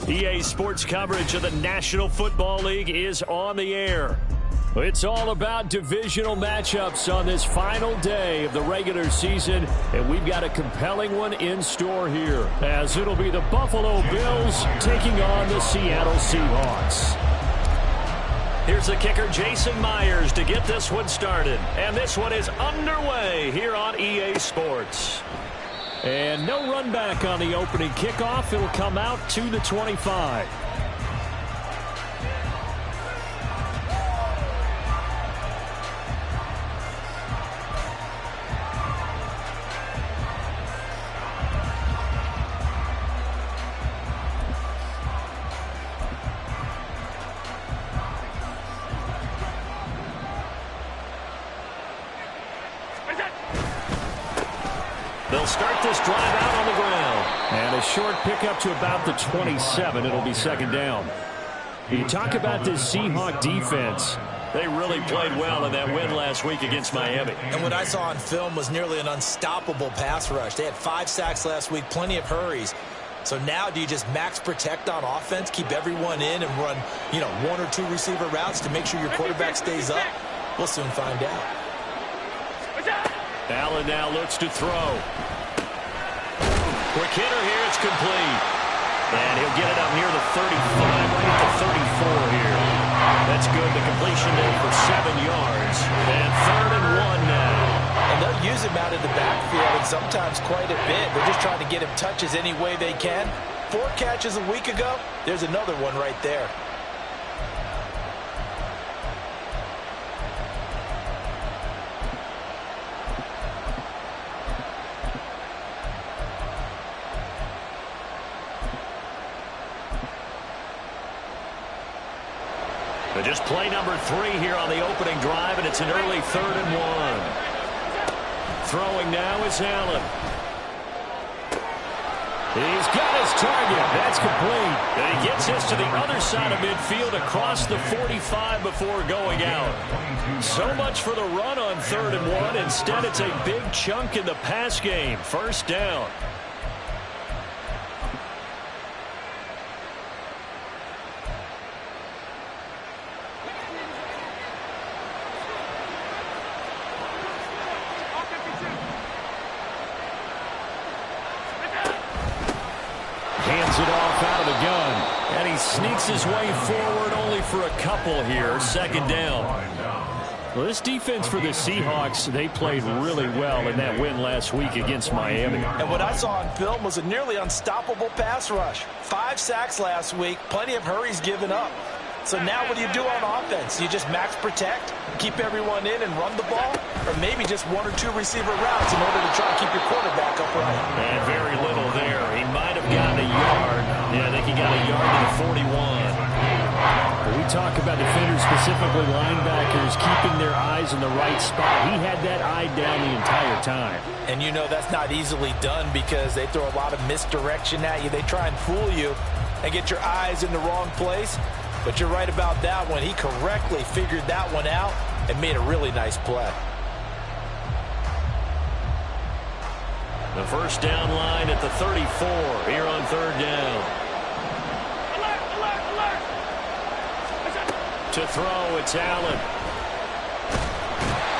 EA Sports coverage of the National Football League is on the air. It's all about divisional matchups on this final day of the regular season, and we've got a compelling one in store here, as it'll be the Buffalo Bills taking on the Seattle Seahawks. Here's the kicker, Jason Myers, to get this one started. And this one is underway here on EA Sports. And no run back on the opening kickoff. It'll come out to the 25. They'll start this drive out on the ground. And a short pickup to about the 27. It'll be second down. You talk about this Seahawk defense. They really played well in that win last week against Miami. And what I saw on film was nearly an unstoppable pass rush. They had 5 sacks last week, plenty of hurries. So now do you just max protect on offense, keep everyone in and run, 1 or 2 receiver routes to make sure your quarterback stays up? We'll soon find out. Allen now looks to throw. Quick hitter here, it's complete. And he'll get it up near the 35, right at the 34 here. That's good. The completion there for 7 yards. And 3rd and 1 now. And they'll use him out of the backfield, and sometimes quite a bit. They're just trying to get him touches any way they can. 4 catches a week ago. There's another one right there. Just play number 3 here on the opening drive, and it's an early 3rd and 1. Throwing now is Allen. He's got his target. That's complete. And he gets this to the other side of midfield across the 45 before going out. So much for the run on 3rd and 1. Instead, it's a big chunk in the pass game. First down. Hands it off out of the gun. And he sneaks his way forward only for a couple here. Second down. Well, this defense for the Seahawks, they played really well in that win last week against Miami. And what I saw on film was a nearly unstoppable pass rush. 5 sacks last week, plenty of hurries given up. So now what do you do on offense? You just max protect, keep everyone in and run the ball? Or maybe just 1 or 2 receiver routes in order to try to keep your quarterback upright? And very little there. He might have gotten a yard. Yeah, I think he got a yard to the 41. When we talk about defenders, specifically linebackers, keeping their eyes in the right spot. He had that eye down the entire time. And that's not easily done because they throw a lot of misdirection at you. They try and fool you and get your eyes in the wrong place. But you're right about that one. He correctly figured that one out and made a really nice play. The first down line at the 34 here on 3rd down. To throw, it's Allen.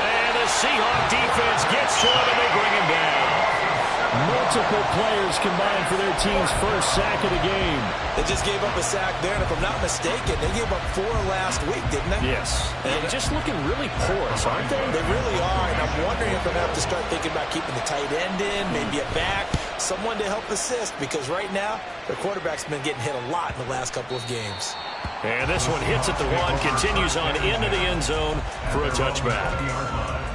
And the Seahawks defense gets to him and they bring him down. Multiple players combined for their team's first sack of the game. They just gave up a sack there, and if I'm not mistaken, they gave up 4 last week, didn't they? Yes. And just looking really porous, aren't they? They really are, and I'm wondering if I'm going to have to start thinking about keeping the tight end in, maybe a back, someone to help assist, because right now, their quarterback's been getting hit a lot in the last couple of games. And this one hits at the 1, continues on into the end zone for a touchback.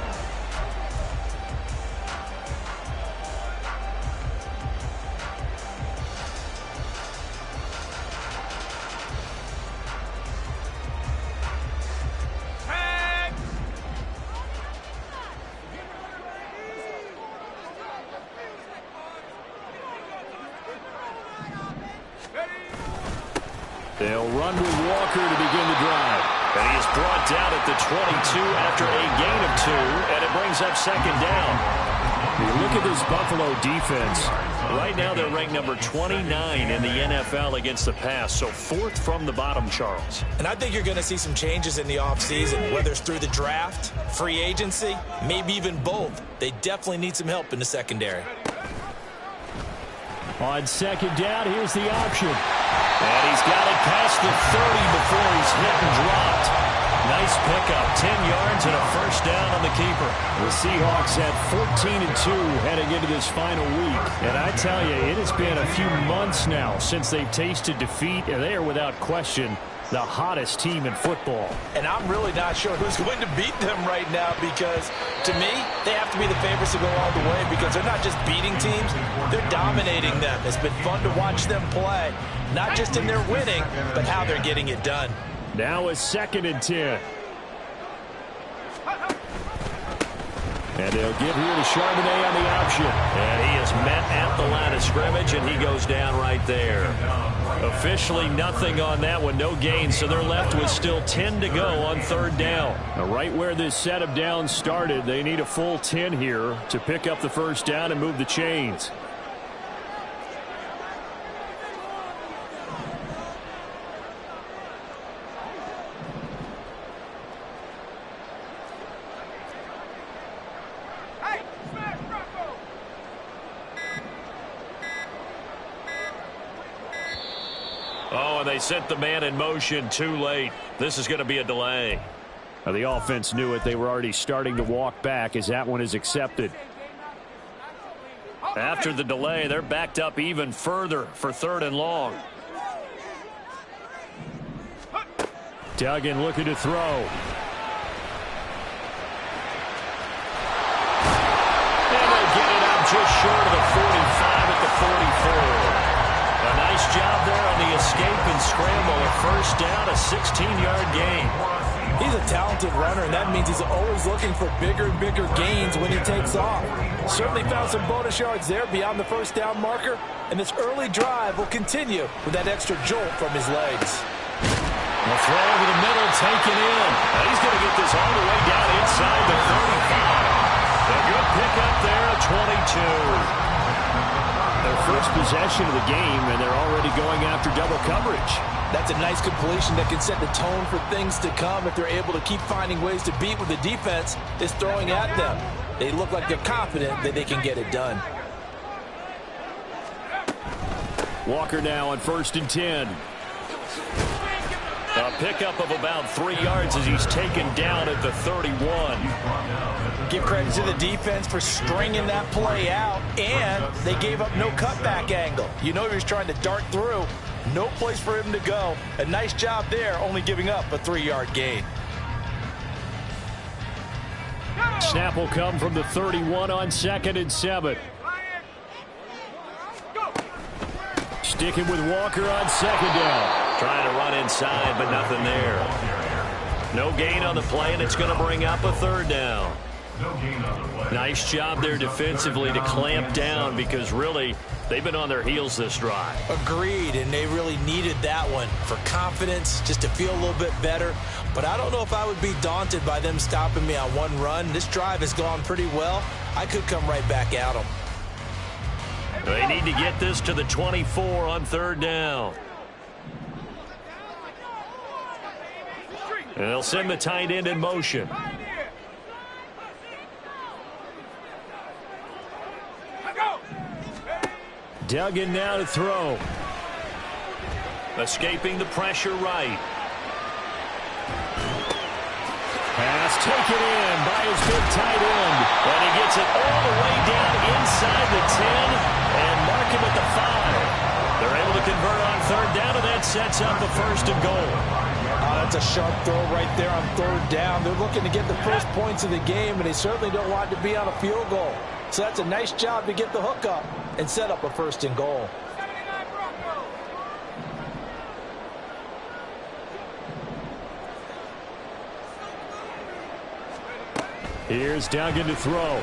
They'll run with Walker to begin the drive. And he is brought down at the 22 after a gain of 2, and it brings up second down. You look at this Buffalo defense. Right now they're ranked number 29 in the NFL against the pass, so 4th from the bottom, Charles. And I think you're going to see some changes in the offseason, whether it's through the draft, free agency, maybe even both. They definitely need some help in the secondary. On second down, here's the option. And he's got it past the 30 before he's hit and dropped. Nice pickup, 10 yards and a first down on the keeper. The Seahawks at 14-2 heading into this final week. And I tell you, it has been a few months now since they've tasted defeat, and they are without question the hottest team in football. And I'm really not sure who's going to beat them right now, because to me, they have to be the favorites to go all the way, because they're not just beating teams, they're dominating them. It's been fun to watch them play, not just in their winning, but how they're getting it done. Now a 2nd and 10. And they'll give here to Charbonnet on the option. And he is met at the line of scrimmage, and he goes down right there. Officially nothing on that one, no gain, so they're left with still 10 to go on 3rd down. Now, right where this set of downs started, they need a full 10 here to pick up the first down and move the chains. Oh, and they sent the man in motion too late. This is going to be a delay. Now, the offense knew it. They were already starting to walk back as that one is accepted. After the delay, they're backed up even further for 3rd and long. Duggan looking to throw. And they'll get it up just short of the 45 at the 44. A nice job there on the escape and scramble. A first down, a 16-yard gain. He's a talented runner, and that means he's always looking for bigger and bigger gains when he takes off. Certainly found some bonus yards there beyond the first down marker, and this early drive will continue with that extra jolt from his legs. The throw over the middle, taken in. And he's going to get this all the way down inside the 35. A good pickup there at 22. Their first possession of the game, and they're already going after double coverage. That's a nice completion that can set the tone for things to come if they're able to keep finding ways to beat what the defense is throwing at them. They look like they're confident that they can get it done. Walker now on 1st and 10. A pickup of about 3 yards as he's taken down at the 31. Give credit to the defense for stringing that play out, and they gave up no cutback angle. You know he was trying to dart through. No place for him to go. A nice job there, only giving up a 3-yard gain. Snap will come from the 31 on 2nd and 7. Sticking with Walker on 2nd down. Trying to run inside, but nothing there. No gain on the play, and it's going to bring up a 3rd down. Nice job there defensively to clamp down, because really they've been on their heels this drive. Agreed, and they really needed that one for confidence, just to feel a little bit better. But I don't know if I would be daunted by them stopping me on one run. This drive has gone pretty well. I could come right back at them. They need to get this to the 24 on 3rd down. And they'll send the tight end in motion. Duggan now to throw. Escaping the pressure right. Pass taken in by his big tight end. And he gets it all the way down inside the 10 and mark him at the 5. They're able to convert on 3rd down, and that sets up a 1st and goal. That's a sharp throw right there on 3rd down. They're looking to get the first points of the game, and they certainly don't want to be on a field goal. So that's a nice job to get the hook up and set up a 1st and goal. Here's Duggan to throw.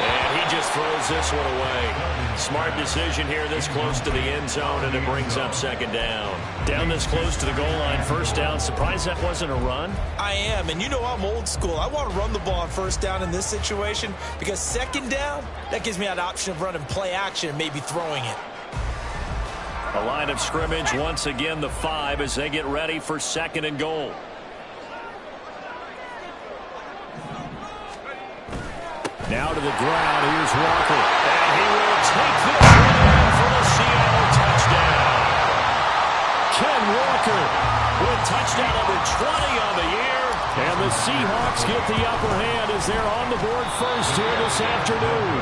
And he just throws this one away. Smart decision here this close to the end zone, and it brings up second down. Down this close to the goal line, first down. Surprised that wasn't a run? I am, and you know I'm old school. I want to run the ball on first down in this situation because second down, that gives me an option of running play action and maybe throwing it. A line of scrimmage, once again the 5 as they get ready for second and goal. Now to the ground, here's Walker. And he will take this one in for the Seattle touchdown. Ken Walker with touchdown number 20 on the year. And the Seahawks get the upper hand as they're on the board first here this afternoon.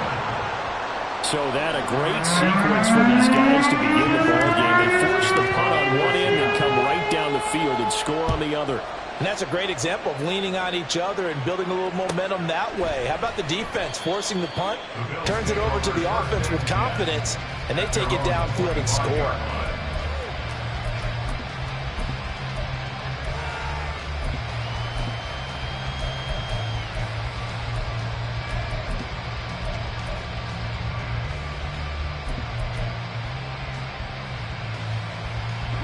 So that a great sequence for these guys to begin the ballgame. They force the punt on one end and come right down the field and score on the other. And that's a great example of leaning on each other and building a little momentum that way. How about the defense forcing the punt? Turns it over to the offense with confidence, and they take it downfield and score.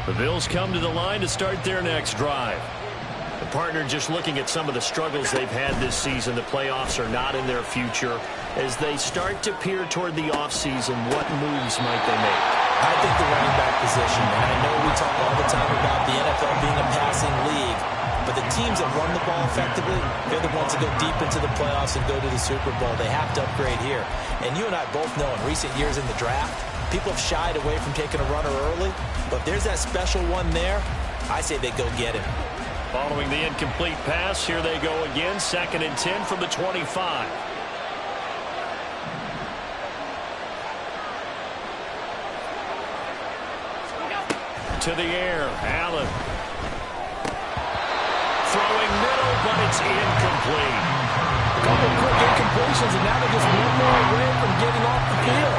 The Bills come to the line to start their next drive. The partner just looking at some of the struggles they've had this season. The playoffs are not in their future. As they start to peer toward the offseason, what moves might they make? I think the running back position, and I know we talk all the time about the NFL being a passing league, but the teams that run the ball effectively, they're the ones that go deep into the playoffs and go to the Super Bowl. They have to upgrade here. And you and I both know in recent years in the draft, people have shied away from taking a runner early, but if there's that special one there, I say they go get him. Following the incomplete pass, here they go again, 2nd and 10 from the 25. To the air, Allen. Throwing middle, but it's incomplete. A couple quick incompletions, and now they're just one more away from getting off the field.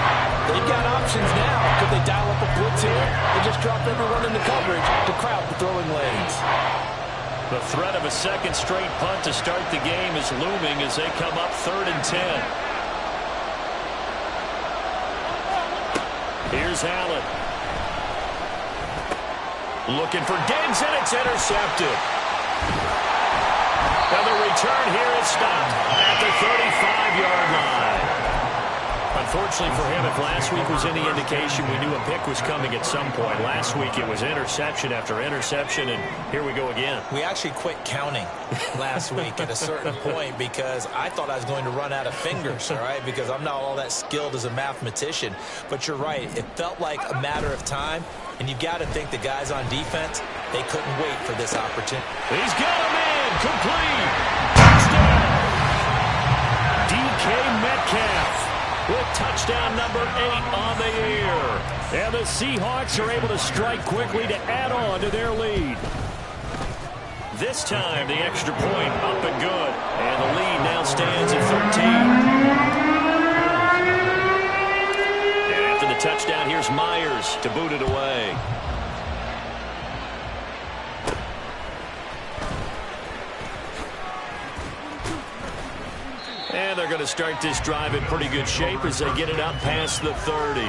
They've got options now. Could they dial up a blitz here? They just drop everyone in the coverage to crowd the throwing lanes. The threat of a second straight punt to start the game is looming as they come up 3rd and 10. Here's Allen. Looking for Diggs, and it's intercepted. And the return here is stopped at the 35-yard line. Unfortunately for him, if last week was any indication, we knew a pick was coming at some point. Last week it was interception after interception, and here we go again. We actually quit counting last week at a certain point because I thought I was going to run out of fingers, all right, because I'm not all that skilled as a mathematician. But you're right. It felt like a matter of time, and you've got to think the guys on defense, they couldn't wait for this opportunity. He's got him in. Complete. Touchdown. DK Metcalf with touchdown number 8 on the year. And the Seahawks are able to strike quickly to add on to their lead. This time, the extra point up and good. And the lead now stands at 13. And after the touchdown, here's Myers to boot it away. And they're going to start this drive in pretty good shape as they get it up past the 30.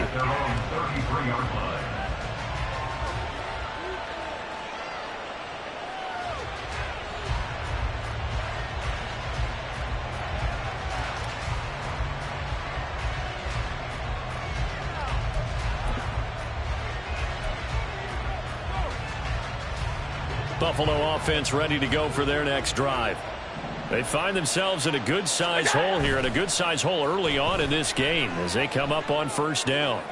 Buffalo offense ready to go for their next drive. They find themselves in a good-sized hole here, and a good-sized hole early on in this game as they come up on first down.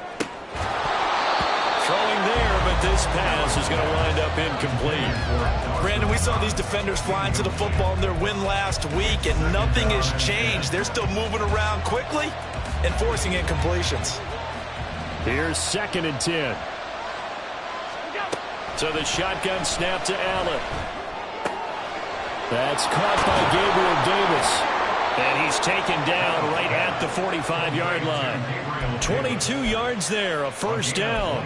Throwing there, but this pass is going to wind up incomplete. Brandon, we saw these defenders flying to the football in their win last week, and nothing has changed. They're still moving around quickly and forcing incompletions. Here's 2nd and 10. So the shotgun snap to Allen. That's caught by Gabriel Davis. And he's taken down right at the 45-yard line. 22 yards there, a first down.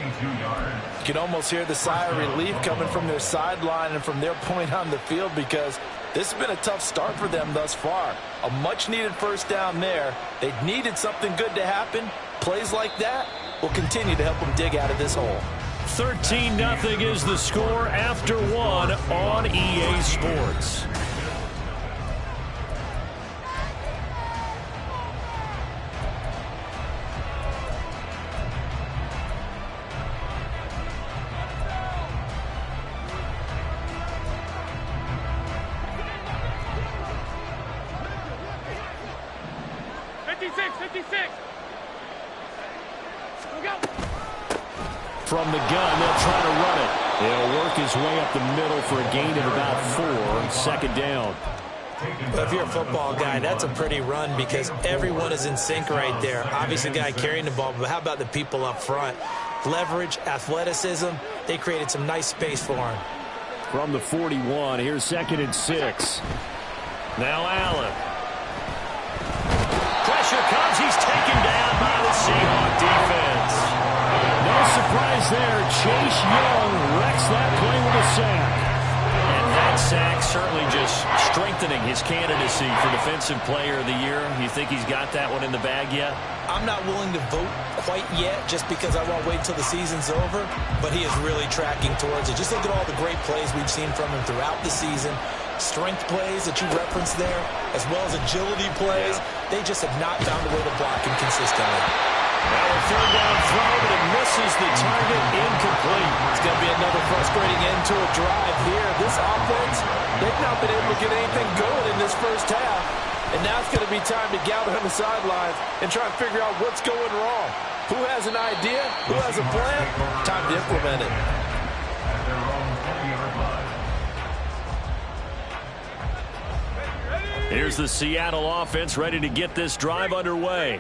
You can almost hear the sigh of relief coming from their sideline and from their point on the field because This has been a tough start for them thus far. A much-needed first down there. They needed something good to happen. Plays like that will continue to help them dig out of this hole. 13-0 is the score after one on EA Sports. From the gun, they'll try to run it. He'll work his way up the middle for a gain of about 4. Second down. But if you're a football guy, that's a pretty run because everyone is in sync right there. Obviously, the guy carrying the ball, but how about the people up front? Leverage, athleticism, they created some nice space for him. From the 41, here's 2nd and 6. Now Allen. Pressure comes. He's taken down by the Seahawks defense. No surprise there. Chase Young wrecks that play with a sack. And that sack certainly just strengthening his candidacy for Defensive Player of the Year. You think he's got that one in the bag yet? I'm not willing to vote quite yet just because I won't wait until the season's over, but he is really tracking towards it. Just look at all the great plays we've seen from him throughout the season. Strength plays that you referenced there, as well as agility plays. They just have not found a way to block him consistently. Now a third down throw, but it misses the target, incomplete. It's going to be another frustrating end to a drive here. This offense, they've not been able to get anything going in this first half. And now it's going to be time to gather on the sidelines and try and figure out what's going wrong. Who has an idea? Who has a plan? Time to implement it. Here's the Seattle offense ready to get this drive underway.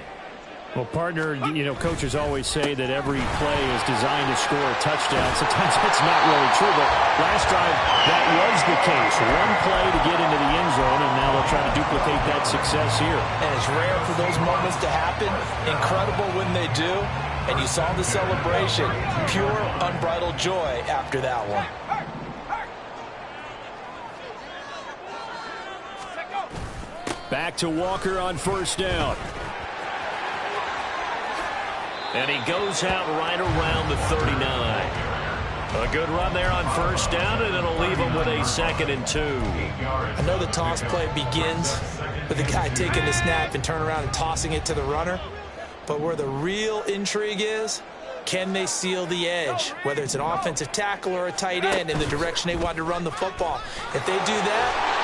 Well, partner, you know, coaches always say that every play is designed to score a touchdown. Sometimes that's not really true, but last drive, that was the case. One play to get into the end zone, and now they'll try to duplicate that success here. And it's rare for those moments to happen. Incredible when they do. And you saw the celebration. Pure, unbridled joy after that one. Back to Walker on first down. And he goes out right around the 39. A good run there on first down, and it'll leave him with a 2nd and 2. I know the toss play begins with the guy taking the snap and turn around and tossing it to the runner. But where the real intrigue is, can they seal the edge? Whether it's an offensive tackle or a tight end in the direction they want to run the football. If they do that,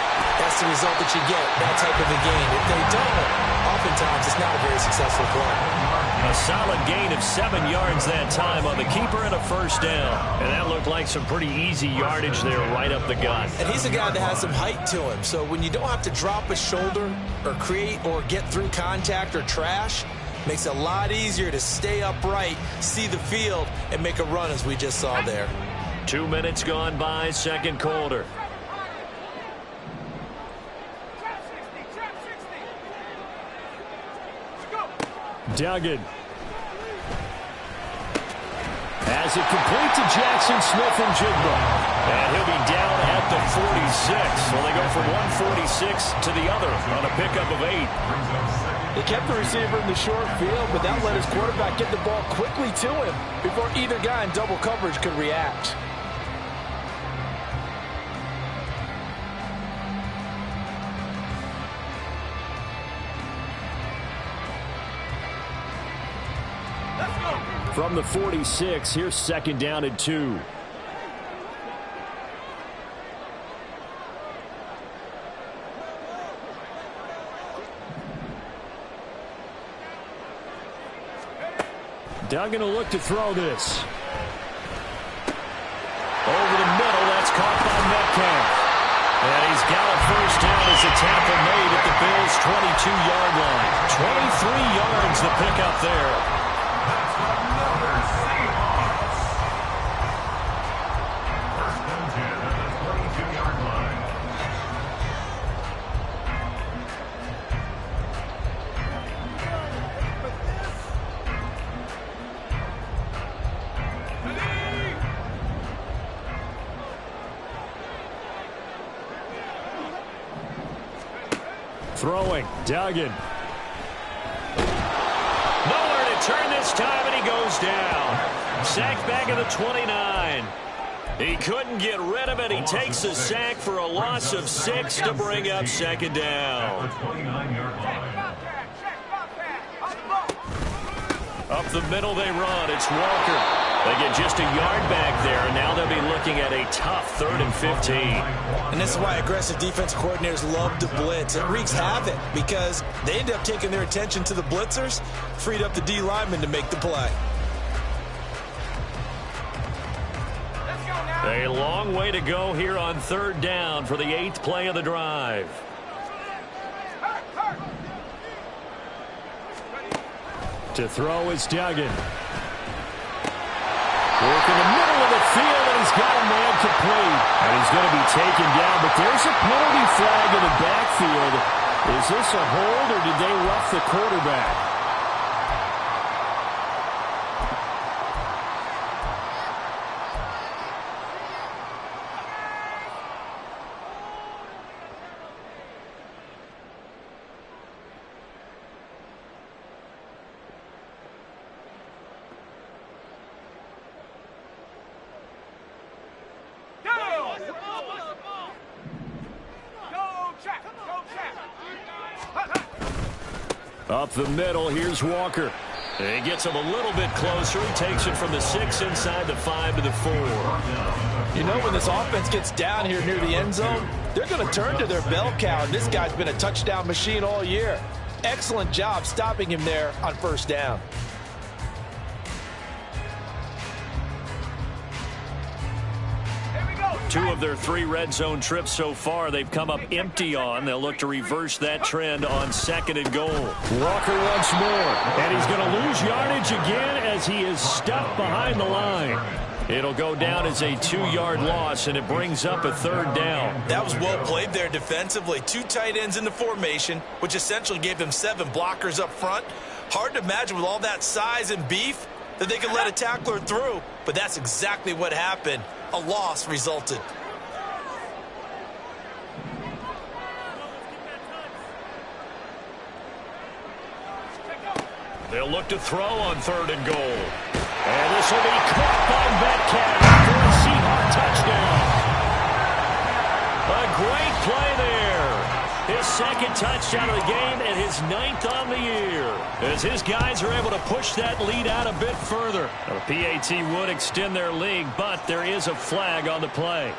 that's the result that you get, that type of a gain. If they don't, oftentimes it's not a very successful play. A solid gain of 7 yards that time on the keeper and a first down. And that looked like some pretty easy yardage there right up the gut. And he's a guy that has some height to him. So when you don't have to drop a shoulder or create or get through contact or trash, makes it a lot easier to stay upright, see the field, and make a run as we just saw there. 2 minutes gone by, second quarter. Duggan has it complete to Jackson Smith-Njigba. And he'll be down at the 46. So they go from 146 to the other on a pickup of 8. They kept the receiver in the short field, but that let his quarterback get the ball quickly to him before either guy in double coverage could react. From the 46, here's 2nd down and 2. Duggan will look to throw this. Over the middle, that's caught by Metcalf. And he's got a first down as a tackle made at the Bills' 22-yard line. 23 yards the pickup there. Throwing, Duggan. Nowhere to turn this time, and he goes down. Sacked back at the 29. He couldn't get rid of it. He takes a sack for a loss of 6 to bring up second down. Up the middle they run. It's Walker. They get just a yard back there, and now they'll be looking at a tough 3rd and 15. And this is why aggressive defense coordinators love to blitz. It wreaks havoc because they end up taking their attention to the blitzers, freed up the D lineman to make the play. A long way to go here on 3rd down for the 8th play of the drive. To throw is Duggan. Work in the middle of the field, and he's got a man complete. And he's going to be taken down, but there's a penalty flag in the backfield. Is this a hold, or did they rough the quarterback? Up the middle, here's Walker. And he gets him a little bit closer. He takes it from the 6 inside the 5 to the 4. You know, when this offense gets down here near the end zone, they're going to turn to their bell cow. And this guy's been a touchdown machine all year. Excellent job stopping him there on 1st down. Two of their 3 red zone trips so far they've come up empty on. They'll look to reverse that trend on 2nd and goal. Walker once more, and he's going to lose yardage again as he is stuck behind the line. It'll go down as a 2-yard loss, and it brings up a 3rd down. That was well played there defensively. 2 tight ends in the formation, which essentially gave them 7 blockers up front. Hard to imagine with all that size and beef that they could let a tackler through, but that's exactly what happened. A loss resulted. They'll look to throw on 3rd and goal. And this will be caught by Metcalf for a Seahawks touchdown. A great play there. His 2nd touchdown of the game and his 9th on the year. As his guys are able to push that lead out a bit further. The PAT would extend their lead, but there is a flag on the play.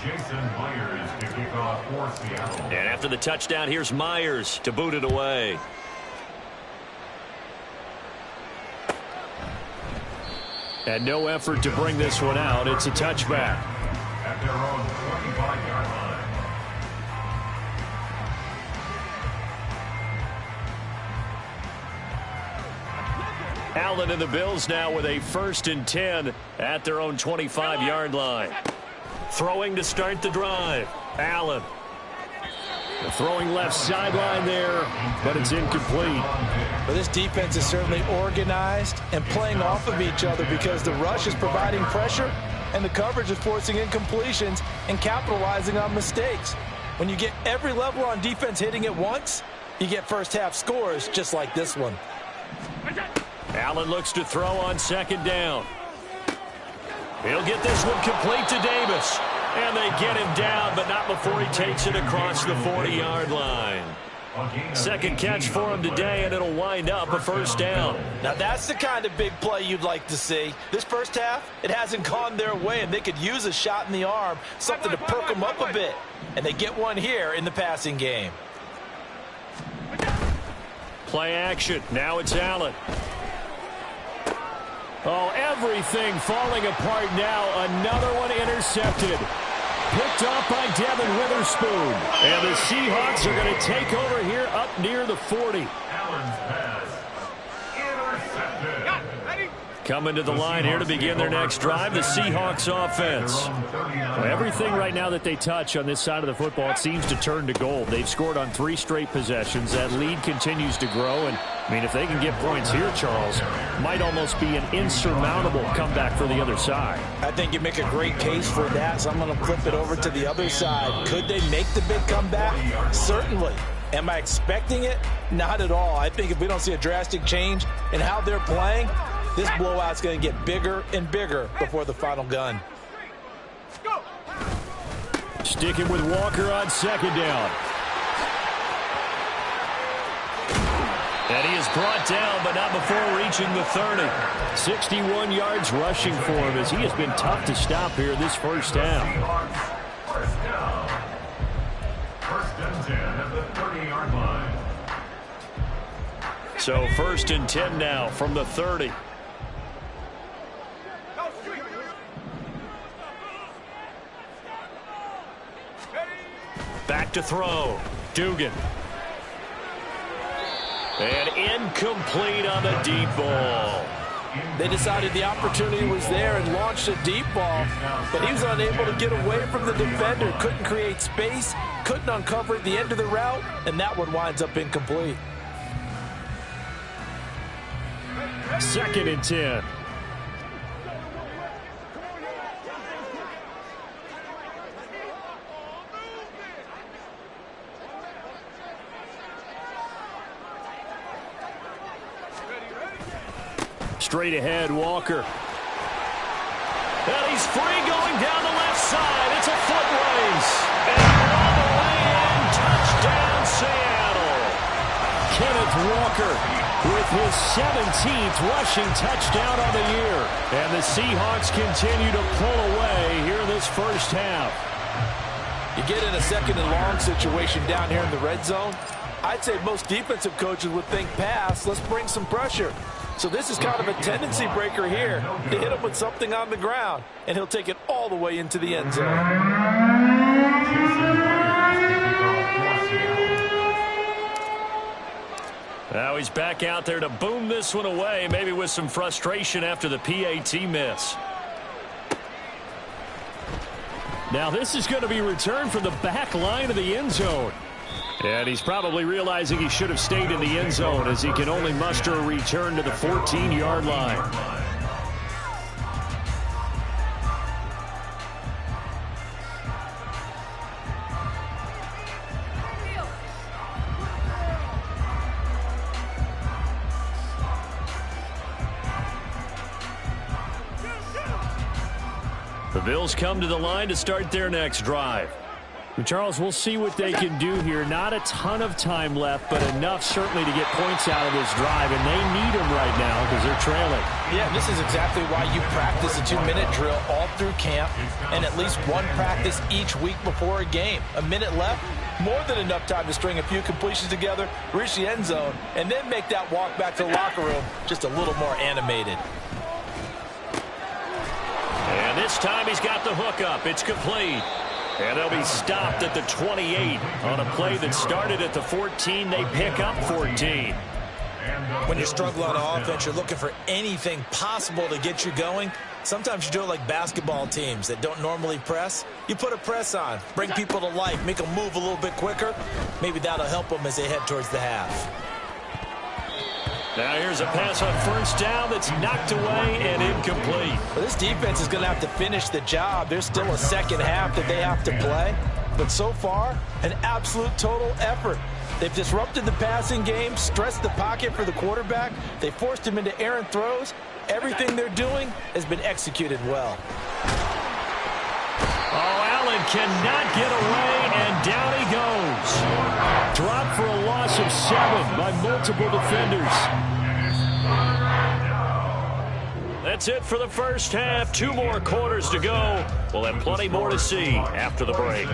Jason Myers to kick off for Seattle. And after the touchdown, here's Myers to boot it away. And no effort to bring this one out. It's a touchback. At their own 25-yard line. Allen and the Bills now with a 1st and 10 at their own 25-yard line. Throwing to start the drive. Allen. The throwing left sideline there, but it's incomplete. But this defense is certainly organized and playing off of each other because the rush is providing pressure and the coverage is forcing incompletions and capitalizing on mistakes. When you get every level on defense hitting at once, you get 1st half scores just like this one. Allen looks to throw on 2nd down. He'll get this one complete to Davis. And they get him down, but not before he takes it across the 40-yard line. 2nd catch for him today, and it'll wind up a 1st down. Now that's the kind of big play you'd like to see. This 1st half, it hasn't gone their way, and they could use a shot in the arm, something to perk them up a bit. And they get one here in the passing game. Play action. Now it's Allen. Oh, everything falling apart now. Another one intercepted. Picked off by Devin Witherspoon. And the Seahawks are going to take over here up near the 40. Allen's pass. Intercepted. Coming to the line here to begin their next drive, the Seahawks offense. Well, everything right now that they touch on this side of the football, it seems to turn to gold. They've scored on 3 straight possessions. That lead continues to grow, and I mean, if they can get points here, Charles, might almost be an insurmountable comeback for the other side. I think you make a great case for that, so I'm going to flip it over to the other side. Could they make the big comeback? Certainly. Am I expecting it? Not at all. I think if we don't see a drastic change in how they're playing, this blowout's going to get bigger and bigger before the final gun. Sticking with Walker on second down. And he is brought down, but not before reaching the 30. 61 yards rushing for him as he has been tough to stop here this first half. First down. First and 10 at the 30-yard line. So first and 10 now from the 30. Back to throw. Dugan. And incomplete on the deep ball. They decided the opportunity was there and launched a deep ball, but he was unable to get away from the defender. Couldn't create space, couldn't uncover at the end of the route, and that one winds up incomplete. Second and 10. Straight ahead, Walker. And he's free going down the left side. It's a foot race. And all the way in, touchdown Seattle. Kenneth Walker with his 17th rushing touchdown on the year. And the Seahawks continue to pull away here in this first half. You get in a second and long situation down here in the red zone. I'd say most defensive coaches would think pass. Let's bring some pressure. So this is kind of a tendency breaker here to hit him with something on the ground, and he'll take it all the way into the end zone. Now he's back out there to boom this one away, maybe with some frustration after the PAT miss. Now this is going to be returned from the back line of the end zone. And he's probably realizing he should have stayed in the end zone as he can only muster a return to the 14-yard line. The Bills come to the line to start their next drive. Charles, we'll see what they can do here. Not a ton of time left, but enough certainly to get points out of this drive, and they need them right now because they're trailing. Yeah, this is exactly why you practice a 2-minute drill all through camp and at least one practice each week before a game. A minute left, more than enough time to string a few completions together, reach the end zone, and then make that walk back to the locker room just a little more animated. And this time he's got the hook up. It's complete. And they'll be stopped at the 28 on a play that started at the 14. They pick up 14. When you struggle on offense, you're looking for anything possible to get you going. Sometimes you do it like basketball teams that don't normally press. You put a press on, bring people to life, make them move a little bit quicker. Maybe that'll help them as they head towards the half. Now here's a pass on first down that's knocked away and incomplete. Well, this defense is going to have to finish the job. There's still a second half that they have to play. But so far, an absolute total effort. They've disrupted the passing game, stressed the pocket for the quarterback. They forced him into errant throws. Everything they're doing has been executed well. Oh, Allen cannot get away, and down he goes. Dropped for a loss of 7 by multiple defenders. That's it for the first half. 2 more quarters to go. We'll have plenty more to see after the break.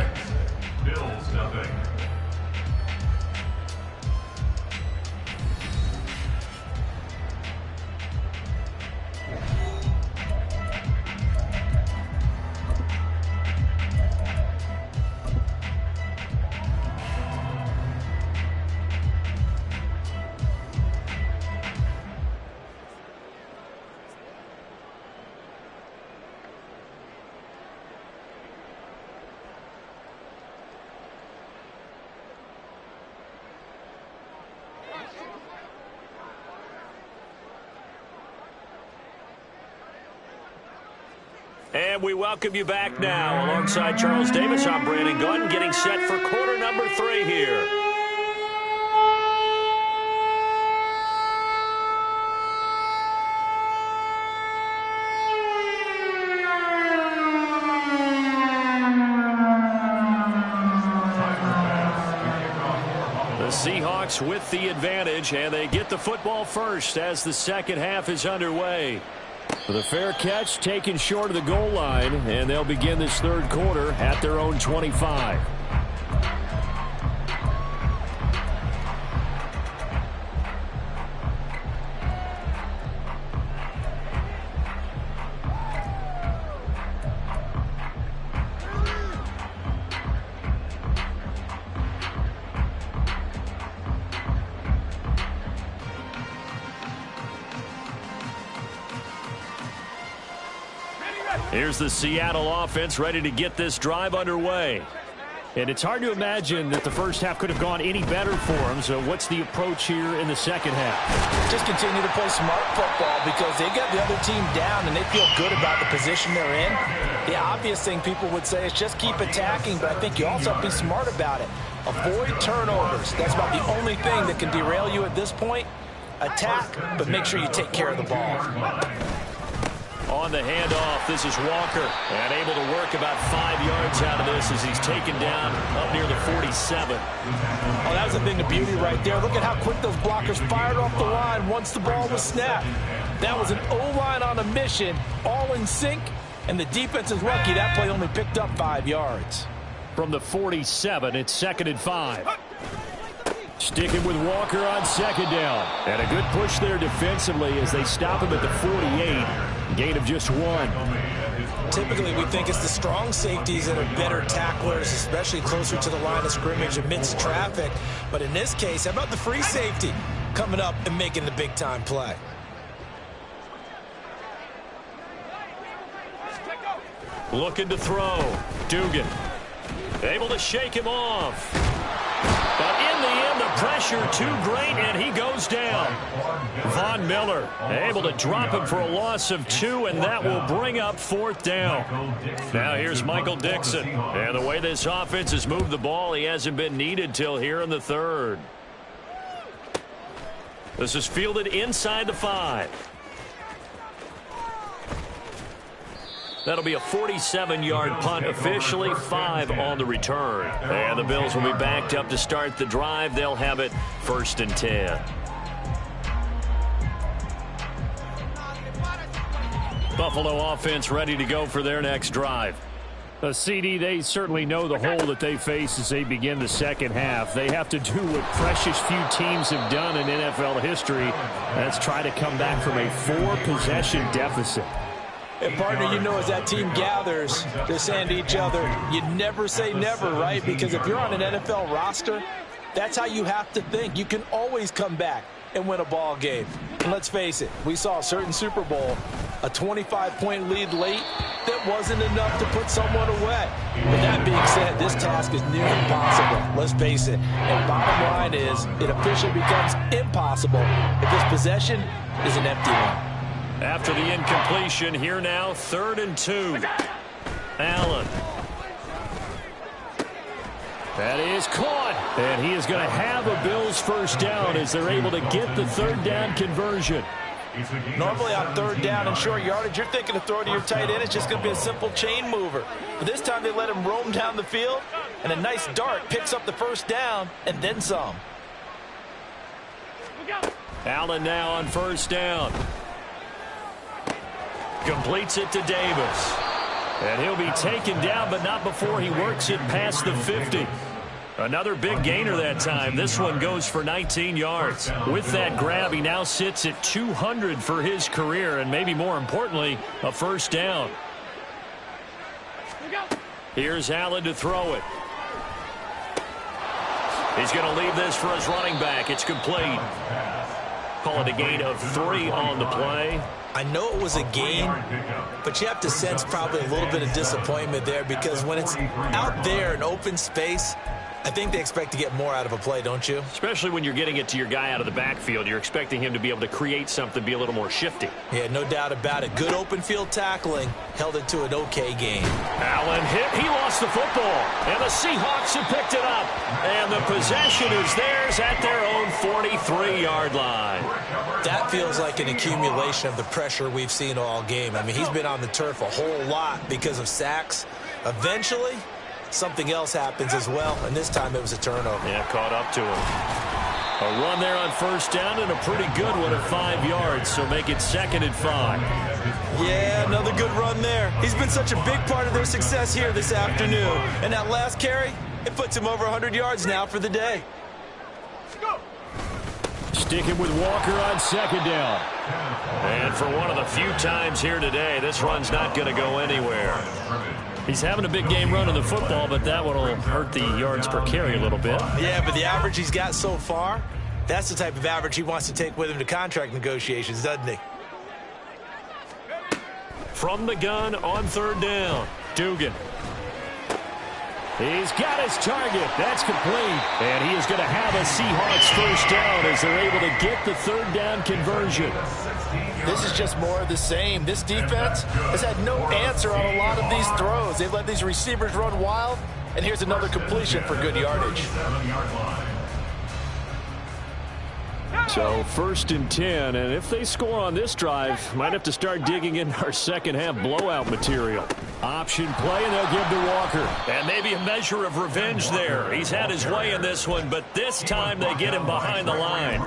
Bills nothing. we welcome you back now. Alongside Charles Davis, I'm Brandon Gunn, getting set for quarter number 3 here. The Seahawks with the advantage, and they get the football first as the second half is underway. The fair catch taken short of the goal line, and they'll begin this third quarter at their own 25. Here's the Seattle offense ready to get this drive underway. And it's hard to imagine that the first half could have gone any better for them. So what's the approach here in the second half? Just continue to play smart football because they got the other team down and they feel good about the position they're in. The obvious thing people would say is just keep attacking, but I think you also have to be smart about it. Avoid turnovers. That's about the only thing that can derail you at this point. Attack, but make sure you take care of the ball. On the handoff, this is Walker, and able to work about 5 yards out of this as he's taken down up near the 47. Oh, that was the thing of beauty right there. Look at how quick those blockers fired off the line once the ball was snapped. That was an O-line on a mission, all in sync, and the defense is lucky that play only picked up 5 yards. From the 47, it's 2nd and 5. Sticking with Walker on second down. And a good push there defensively as they stop him at the 48. Gain of just 1. Typically, we think it's the strong safeties that are better tacklers, especially closer to the line of scrimmage amidst traffic. But in this case, how about the free safety coming up and making the big-time play? Looking to throw. Dugan. Able to shake him off. But in the end, the pressure too great, and he goes down. Von Miller able to drop him for a loss of 2, and that will bring up 4th down. Now here's Michael Dixon. And the way this offense has moved the ball, he hasn't been needed till here in the 3rd. This is fielded inside the 5. That'll be a 47-yard punt, officially 5 on the return. And the Bills will be backed up to start the drive. They'll have it 1st and 10. Buffalo offense ready to go for their next drive. CD, they certainly know the hole that they face as they begin the second half. They have to do what precious few teams have done in NFL history. That's try to come back from a 4-possession deficit. And, partner, you know as that team gathers, they're saying to each other, you never say never, right? Because if you're on an NFL roster, that's how you have to think. You can always come back and win a ball game. And let's face it, we saw a certain Super Bowl, a 25-point lead late that wasn't enough to put someone away. With that being said, this task is near impossible. Let's face it. And bottom line is, it officially becomes impossible if this possession is an empty one. After the incompletion, here now, 3rd and 2. Allen. That is caught. And he is going to have a Bills 1st down as they're able to get the 3rd down conversion. Normally on 3rd down and short yardage, you're thinking of throwing to your tight end. It's just going to be a simple chain mover. But this time they let him roam down the field, and a nice dart picks up the 1st down and then some. Allen now on 1st down. Completes it to Davis. And he'll be taken down, but not before he works it past the 50. Another big gainer that time. This one goes for 19 yards. With that grab, he now sits at 200 for his career, and maybe more importantly, a 1st down. Here's Allen to throw it. He's going to leave this for his running back. It's complete. Call it a gain of 3 on the play. I know it was a gain, but you have to sense probably a little bit of disappointment there because when it's out there in open space, I think they expect to get more out of a play, don't you? Especially when you're getting it to your guy out of the backfield. You're expecting him to be able to create something, be a little more shifty. Yeah, no doubt about it. Good open field tackling held it to an okay game. Allen hit. He lost the football. And the Seahawks have picked it up. And the possession is theirs at their own 43-yard line. That feels like an accumulation of the pressure we've seen all game. I mean, he's been on the turf a whole lot because of sacks. Eventually, something else happens as well, and this time it was a turnover. Yeah, caught up to him. A run there on first down and a pretty good one at 5 yards, so make it 2nd and 5. Yeah, another good run there. He's been such a big part of their success here this afternoon. And that last carry, it puts him over 100 yards now for the day. Sticking with Walker on 2nd down. And for one of the few times here today, this run's not going to go anywhere. He's having a big game running the football, but that one will hurt the yards per carry a little bit. Yeah, but the average he's got so far, that's the type of average he wants to take with him to contract negotiations, doesn't he? From the gun on 3rd down, Dugan. He's got his target. That's complete. And he is going to have a Seahawks first down as they're able to get the 3rd down conversion. This is just more of the same. This defense has had no answer on a lot of these throws. They've let these receivers run wild, and here's another completion for good yardage. So 1st and 10, and if they score on this drive, might have to start digging in our second half blowout material. Option play, and they'll give to Walker. And maybe a measure of revenge there. He's had his way in this one, but this time they get him behind the line.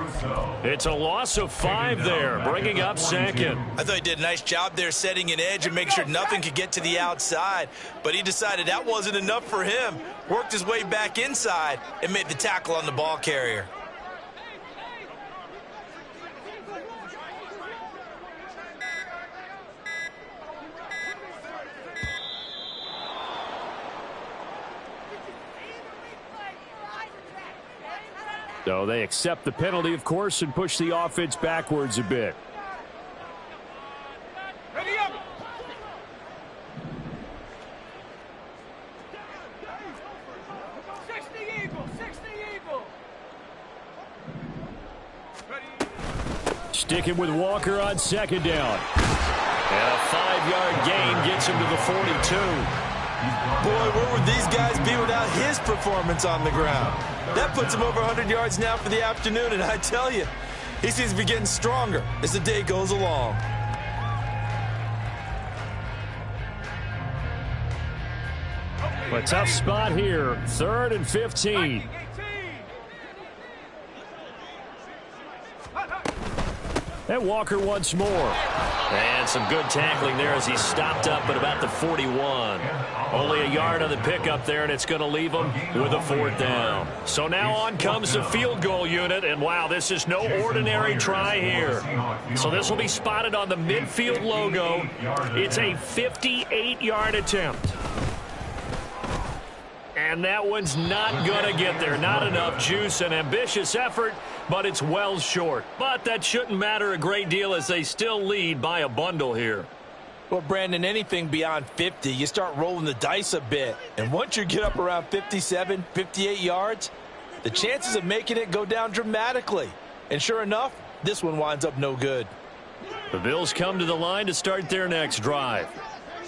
It's a loss of 5 there, bringing up 2nd. I thought he did a nice job there setting an edge and making sure nothing could get to the outside. But he decided that wasn't enough for him. Worked his way back inside and made the tackle on the ball carrier. So they accept the penalty, of course, and push the offense backwards a bit. Ready up. Sticking with Walker on 2nd down. And a 5-yard gain gets him to the 42. Boy, where would these guys be without his performance on the ground? That puts him over 100 yards now for the afternoon, and I tell you, he seems to be getting stronger as the day goes along. A tough spot here, 3rd and 15. And Walker once more. And some good tackling there as he stopped up at about the 41. Only a yard on the pickup there, and it's going to leave him with a 4th down. So now on comes the field goal unit, and wow, this is no ordinary try here. So this will be spotted on the midfield logo. It's a 58-yard attempt. And that one's not going to get there. Not enough juice. An ambitious effort, but it's well short. But that shouldn't matter a great deal as they still lead by a bundle here. Well, Brandon, anything beyond 50, you start rolling the dice a bit. And once you get up around 57, 58 yards, the chances of making it go down dramatically. And sure enough, this one winds up no good. The Bills come to the line to start their next drive.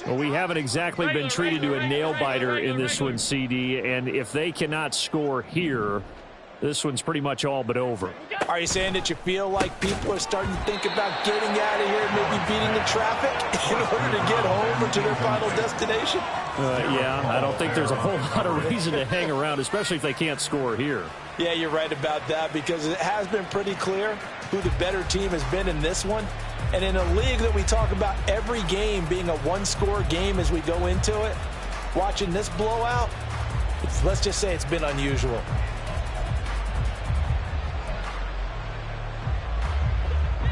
Well, we haven't exactly been treated to a nail-biter in this one, CD, and if they cannot score here, this one's pretty much all but over. Are you saying that you feel like people are starting to think about getting out of here and maybe beating the traffic in order to get home or to their final destination? Yeah, I don't think there's a whole lot of reason to hang around, especially if they can't score here. Yeah, you're right about that because it has been pretty clear who the better team has been in this one. And in a league that we talk about every game being a one-score game as we go into it, watching this blowout, let's just say it's been unusual.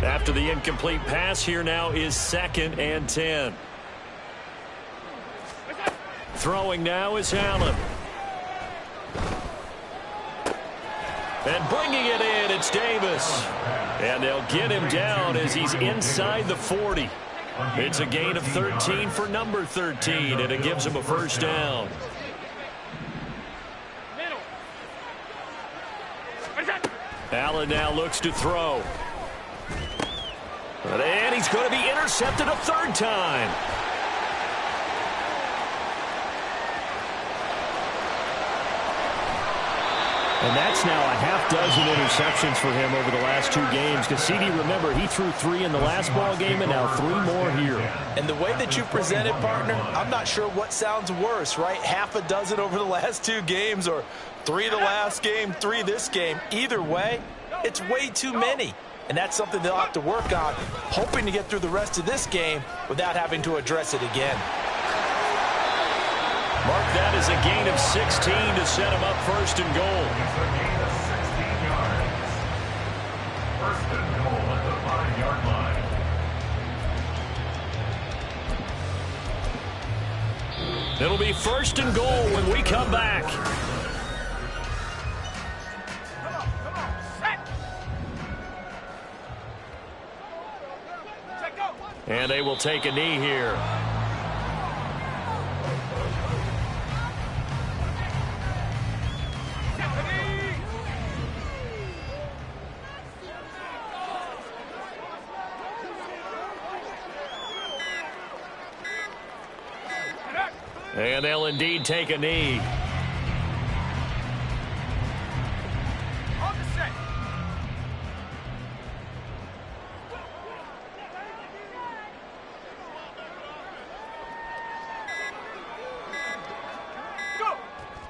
After the incomplete pass, here now is 2nd and 10. Throwing now is Allen. And bringing it in, it's Davis. And they'll get him down as he's inside the 40. It's a gain of 13 for number 13, and it gives him a first down. Allen now looks to throw. And he's going to be intercepted a third time. And that's now a half-dozen interceptions for him over the last 2 games. Because, CD, remember, he threw 3 in the last ball game and now 3 more here. And the way that you presented, partner, I'm not sure what sounds worse, right? Half a dozen over the last 2 games or 3 the last game, 3 this game. Either way, it's way too many. And that's something they'll have to work on, hoping to get through the rest of this game without having to address it again. Mark that as a gain of 16 to set him up first and goal. It's a gain of 16 yards. First and goal at the 5-yard line. It'll be first and goal when we come back. And they will take a knee here. And they'll indeed take a knee.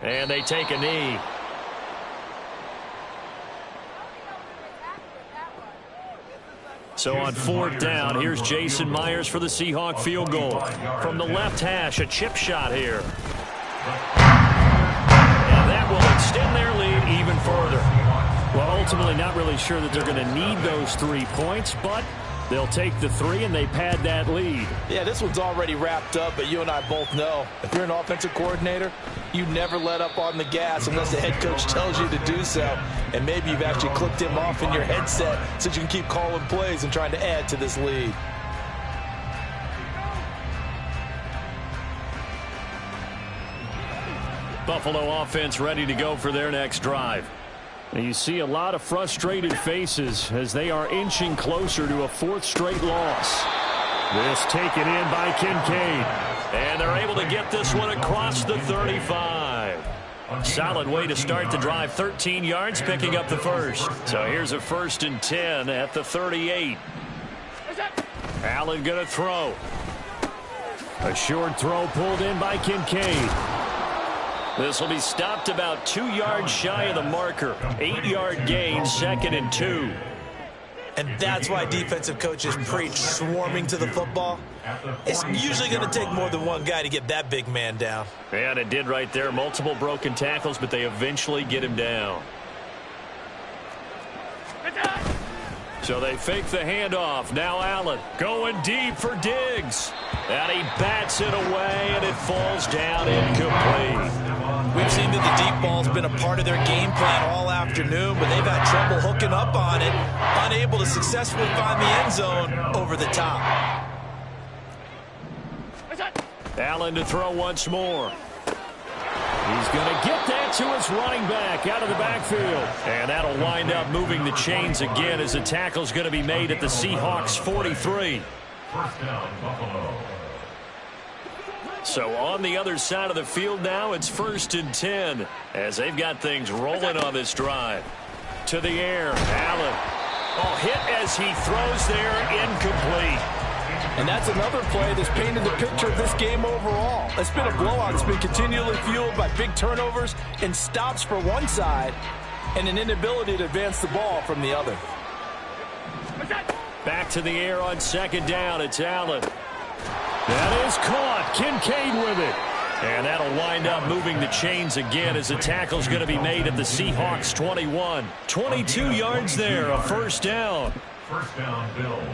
And they take a knee. So on 4th down, here's Jason Myers for the Seahawk field goal. From the left hash, a chip shot here. And that will extend their lead even further. Well, ultimately not really sure that they're going to need those 3 points, but they'll take the 3 and they pad that lead. Yeah, this one's already wrapped up, but you and I both know if you're an offensive coordinator, you never let up on the gas unless the head coach tells you to do so. And maybe you've actually clicked him off in your headset so you can keep calling plays and trying to add to this lead. Buffalo offense ready to go for their next drive. And you see a lot of frustrated faces as they are inching closer to a 4th straight loss. This taken in by Kincaid. And they're able to get this one across the 35. Solid way to start the drive. 13 yards, picking up the first. So here's a 1st and 10 at the 38. Allen going to throw. A short throw pulled in by Kincaid. This will be stopped about 2 yards shy of the marker. 8-yard gain, 2nd and 2. And that's why defensive coaches preach swarming to the football. It's usually going to take more than one guy to get that big man down. Yeah, and it did right there. Multiple broken tackles, but they eventually get him down. So they fake the handoff. Now Allen going deep for Diggs. And he bats it away, and it falls down incomplete. We've seen that the deep ball's been a part of their game plan all afternoon, but they've had trouble hooking up on it, unable to successfully find the end zone over the top. Allen to throw once more. He's going to get that to his running back out of the backfield. And that'll wind up moving the chains again as the tackle's going to be made at the Seahawks 43. First down, Buffalo. So on the other side of the field now, it's 1st and 10 as they've got things rolling on this drive. To the air, Allen. Oh, hit as he throws there, incomplete. And that's another play that's painted the picture of this game overall. It's been a blowout. It's been continually fueled by big turnovers and stops for one side and an inability to advance the ball from the other. Back to the air on 2nd down. It's Allen. That is caught. Kincaid with it. And that'll wind up moving the chains again as the tackle's going to be made at the Seahawks 21. 22 yards there, a 1st down. First down, Bills.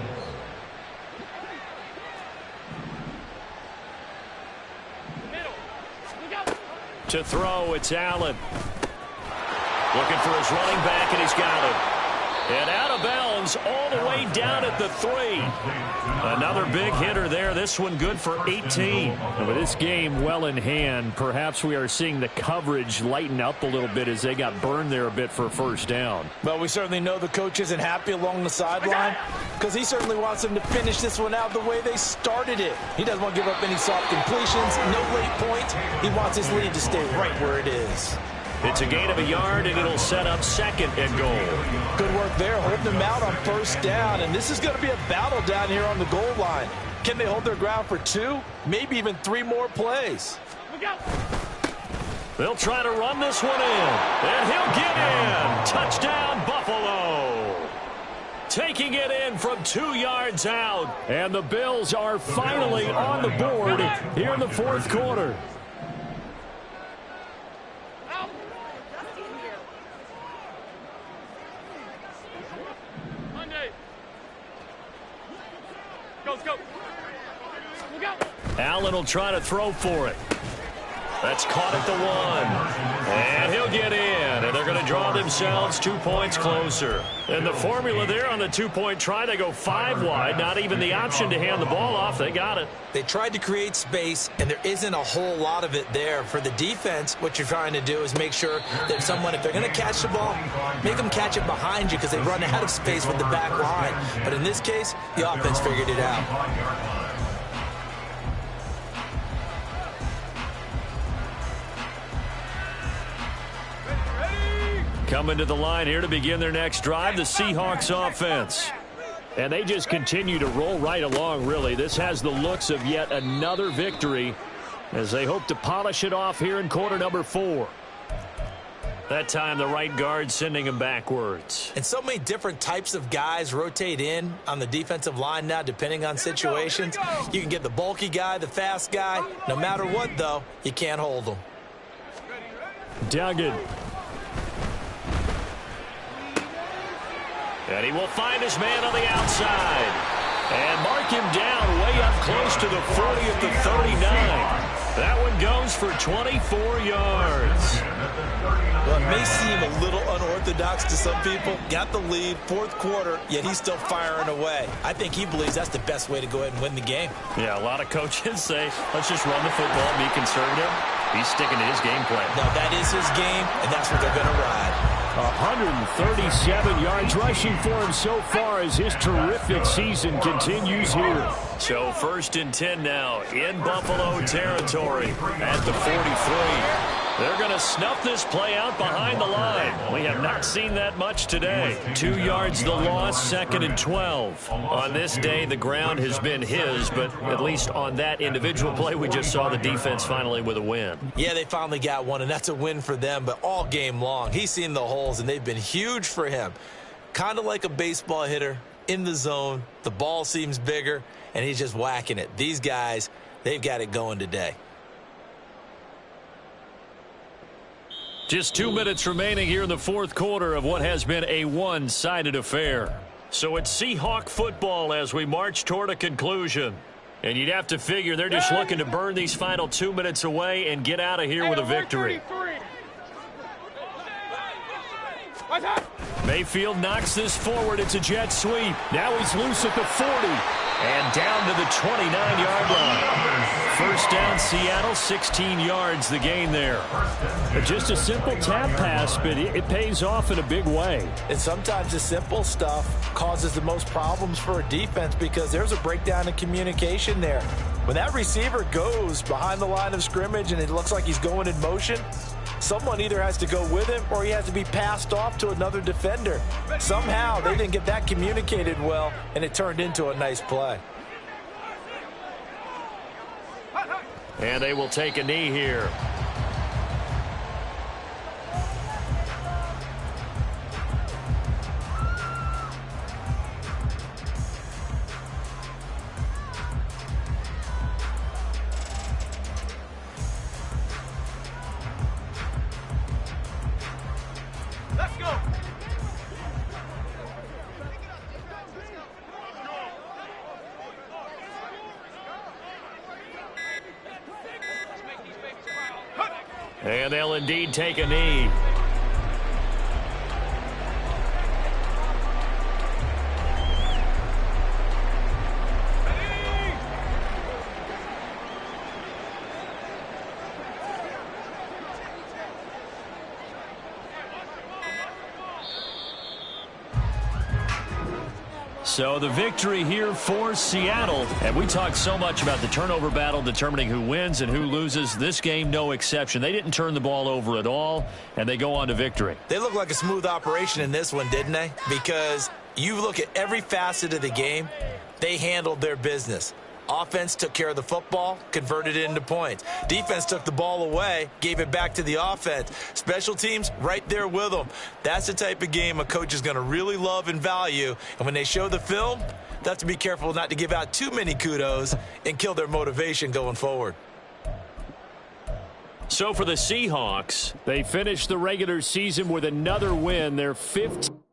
To throw, it's Allen. Looking for his running back, and he's got him. And out of bounds all the way down at the 3. Another big hitter there. This one good for 18. And with this game well in hand, perhaps we are seeing the coverage lighten up a little bit as they got burned there a bit for a first down. Well, we certainly know the coach isn't happy along the sideline because he certainly wants them to finish this one out the way they started it. He doesn't want to give up any soft completions, no late points. He wants his lead to stay right where it is. It's a gain of a yard, and it'll set up 2nd and goal. Good work there, holding them out on first down. And this is going to be a battle down here on the goal line. Can they hold their ground for 2, maybe even 3 more plays? They'll try to run this one in, and he'll get in. Touchdown, Buffalo. Taking it in from 2 yards out. And the Bills are finally on the board here in the 4th quarter. Allen will try to throw for it. That's caught at the 1. And he'll get in. And they're going to draw themselves 2 points closer. And the formula there on the 2-point try, they go 5 wide. Not even the option to hand the ball off. They got it. They tried to create space, and there isn't a whole lot of it there. For the defense, what you're trying to do is make sure that someone, if they're going to catch the ball, make them catch it behind you because they run out of space with the back line. But in this case, the offense figured it out. Coming to the line here to begin their next drive, the Seahawks offense. And they just continue to roll right along, really. This has the looks of yet another victory as they hope to polish it off here in quarter number 4. That time, the right guard sending him backwards. And so many different types of guys rotate in on the defensive line now, depending on situations. You can get the bulky guy, the fast guy. No matter what, though, you can't hold them. Duggan. And he will find his man on the outside. And mark him down way up close to the 40 at the 39. That one goes for 24 yards. Well, it may seem a little unorthodox to some people. Got the lead, 4th quarter, yet he's still firing away. I think he believes that's the best way to go ahead and win the game. Yeah, a lot of coaches say, let's just run the football, be conservative. He's sticking to his game plan. No, that is his game, and that's what they're going to ride. 137 yards rushing for him so far as his terrific season continues here. So 1st and 10 now in Buffalo territory at the 43. They're going to snuff this play out behind the line. We have not seen that much today. 2 yards the loss, 2nd and 12. On this day, the ground has been his, but at least on that individual play, we just saw the defense finally with a win. Yeah, they finally got one, and that's a win for them, but all game long, he's seen the holes, and they've been huge for him. Kind of like a baseball hitter in the zone. The ball seems bigger, and he's just whacking it. These guys, they've got it going today. Just 2 minutes remaining here in the 4th quarter of what has been a one-sided affair. So it's Seahawk football as we march toward a conclusion. And you'd have to figure they're just looking to burn these final 2 minutes away and get out of here with a victory. Mayfield knocks this forward. It's a jet sweep. Now he's loose at the 40 and down to the 29-yard line. First down, Seattle, 16 yards the gain there. Just a simple tap pass, but it pays off in a big way. And sometimes the simple stuff causes the most problems for a defense because there's a breakdown in communication there. When that receiver goes behind the line of scrimmage and it looks like he's going in motion, someone either has to go with him or he has to be passed off to another defender. Somehow they didn't get that communicated well, and it turned into a nice play. And they will take a knee here. Let's go. And they'll indeed take a knee. So the victory here for Seattle. And we talked so much about the turnover battle determining who wins and who loses. This game, no exception. They didn't turn the ball over at all, and they go on to victory. They look like a smooth operation in this one, didn't they? Because you look at every facet of the game, they handled their business. Offense took care of the football, converted it into points. Defense took the ball away, gave it back to the offense. Special teams, right there with them. That's the type of game a coach is going to really love and value. And when they show the film, they have to be careful not to give out too many kudos and kill their motivation going forward. So for the Seahawks, they finished the regular season with another win. Their 15th.